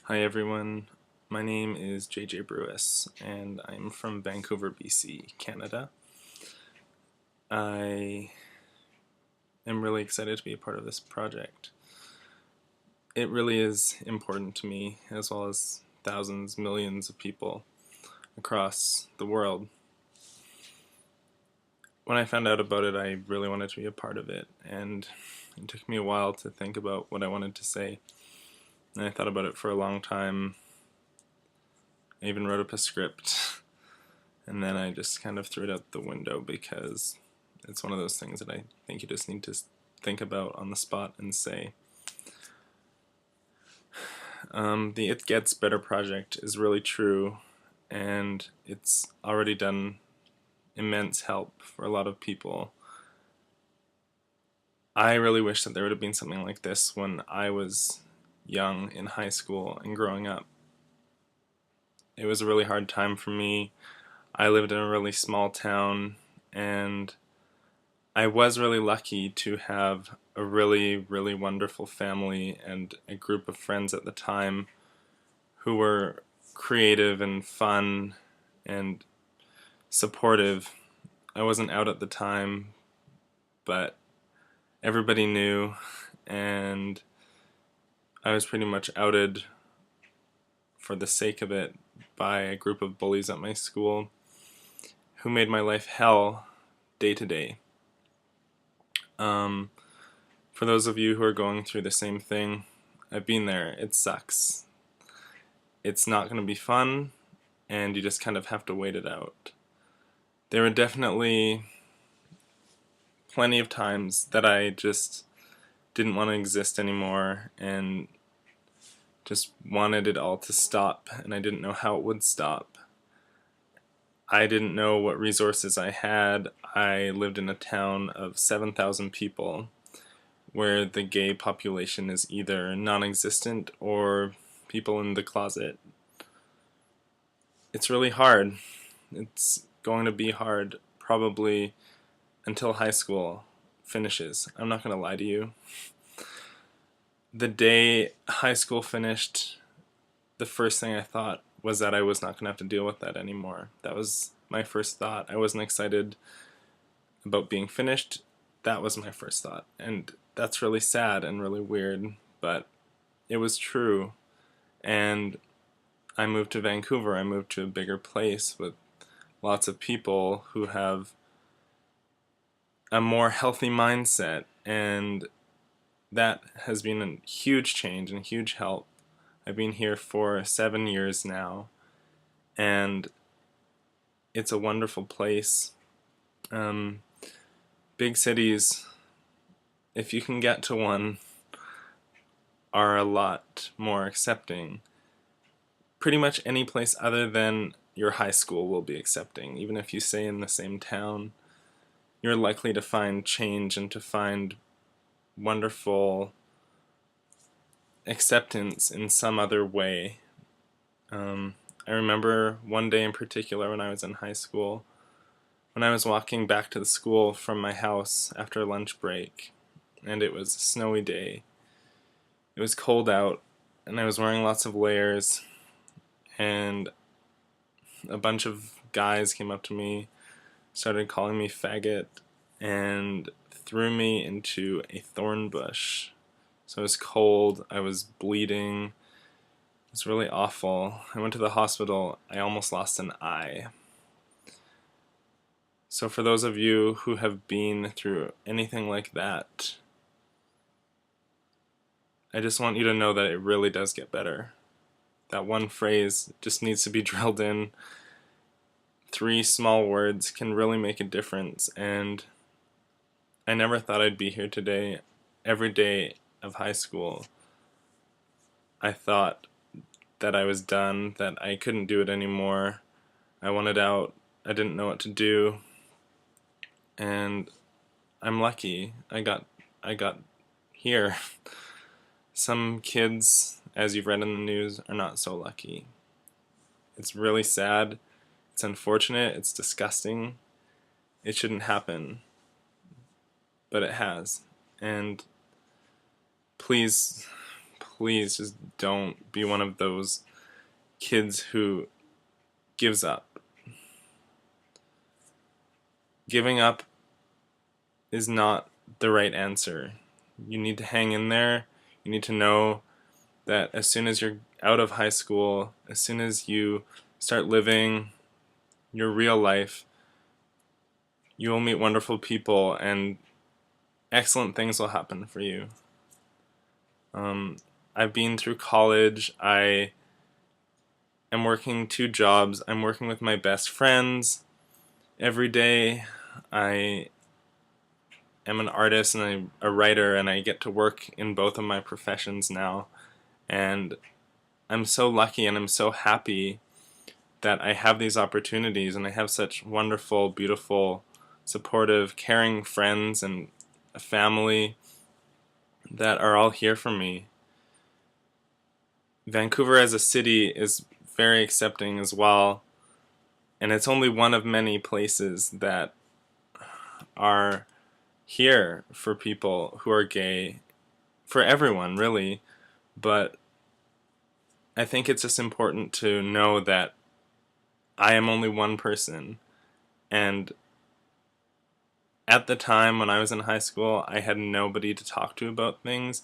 Hi everyone, my name is JJ Brewis and I'm from Vancouver, BC, Canada. I am really excited to be a part of this project. It really is important to me, as well as thousands, millions of people across the world. When I found out about it, I really wanted to be a part of it, and it took me a while to think about what I wanted to say. And I thought about it for a long time. I even wrote up a script, and then I just kind of threw it out the window because it's one of those things that I think you just need to think about on the spot and say. The It Gets Better project is really true, and it's already done immense help for a lot of people. I really wish that there would have been something like this when I was young in high school and growing up. It was a really hard time for me. I lived in a really small town, and I was really lucky to have a really, really wonderful family and a group of friends at the time who were creative and fun and supportive. I wasn't out at the time, but everybody knew, and I was pretty much outed for the sake of it by a group of bullies at my school who made my life hell day to day. For those of you who are going through the same thing, I've been there. It sucks. It's not going to be fun, and you just kind of have to wait it out. There were definitely plenty of times that I just didn't want to exist anymore and just wanted it all to stop, and I didn't know how it would stop. I didn't know what resources I had. I lived in a town of 7,000 people where the gay population is either non-existent or people in the closet. It's really hard. It's going to be hard probably until high school finishes. I'm not going to lie to you. The day high school finished, the first thing I thought was that I was not going to have to deal with that anymore. That was my first thought. I wasn't excited about being finished. That was my first thought. And that's really sad and really weird, but it was true. And I moved to Vancouver. I moved to a bigger place with lots of people who have a more healthy mindset, and that has been a huge change and huge help. I've been here for 7 years now, and it's a wonderful place. Big cities, if you can get to one, are a lot more accepting. Pretty much any place other than your high school will be accepting. Even if you stay in the same town, you're likely to find change and to find wonderful acceptance in some other way. I remember one day in particular when I was in high school, when I was walking back to the school from my house after lunch break, and it was a snowy day. It was cold out, and I was wearing lots of layers, and a bunch of guys came up to me, started calling me faggot, and threw me into a thorn bush. So I was cold, I was bleeding, it was really awful. I went to the hospital, I almost lost an eye. So for those of you who have been through anything like that, I just want you to know that it really does get better. That one phrase just needs to be drilled in. 3 small words can really make a difference, and I never thought I'd be here today. Every day of high school, I thought that I was done, that I couldn't do it anymore. I wanted out. I didn't know what to do, and I'm lucky. I got here. Some kids, as you've read in the news, are not so lucky. It's really sad. It's unfortunate. It's disgusting. It shouldn't happen, but it has. And please please just don't be one of those kids who gives up. Giving up is not the right answer. You need to hang in there. You need to know that as soon as you're out of high school, as soon as you start living your real life, you will meet wonderful people and excellent things will happen for you. I've been through college. I am working 2 jobs. I'm working with my best friends every day. I am an artist and I'm a writer, and I get to work in both of my professions now. And I'm so lucky and I'm so happy that I have these opportunities, and I have such wonderful, beautiful, supportive, caring friends and a family that are all here for me. Vancouver as a city is very accepting as well, and it's only one of many places that are here for people who are gay, for everyone really, but I think it's just important to know that I am only one person, and at the time when I was in high school, I had nobody to talk to about things.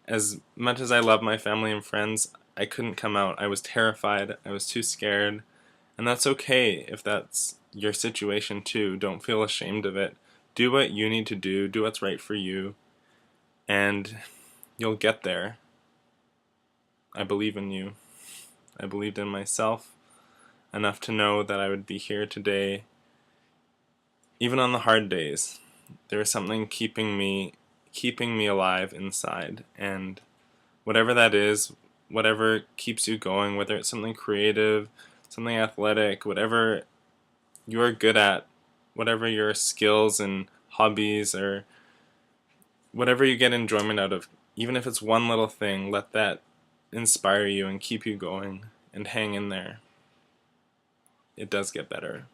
As much as I love my family and friends, I couldn't come out. I was terrified. I was too scared. And that's okay if that's your situation too. Don't feel ashamed of it. Do what you need to do. Do what's right for you. And you'll get there. I believe in you. I believed in myself enough to know that I would be here today. Even on the hard days, there is something keeping me alive inside, and whatever that is, whatever keeps you going, whether it's something creative, something athletic, whatever you are good at, whatever your skills and hobbies, or whatever you get enjoyment out of, even if it's one little thing, let that inspire you and keep you going, and hang in there. It does get better.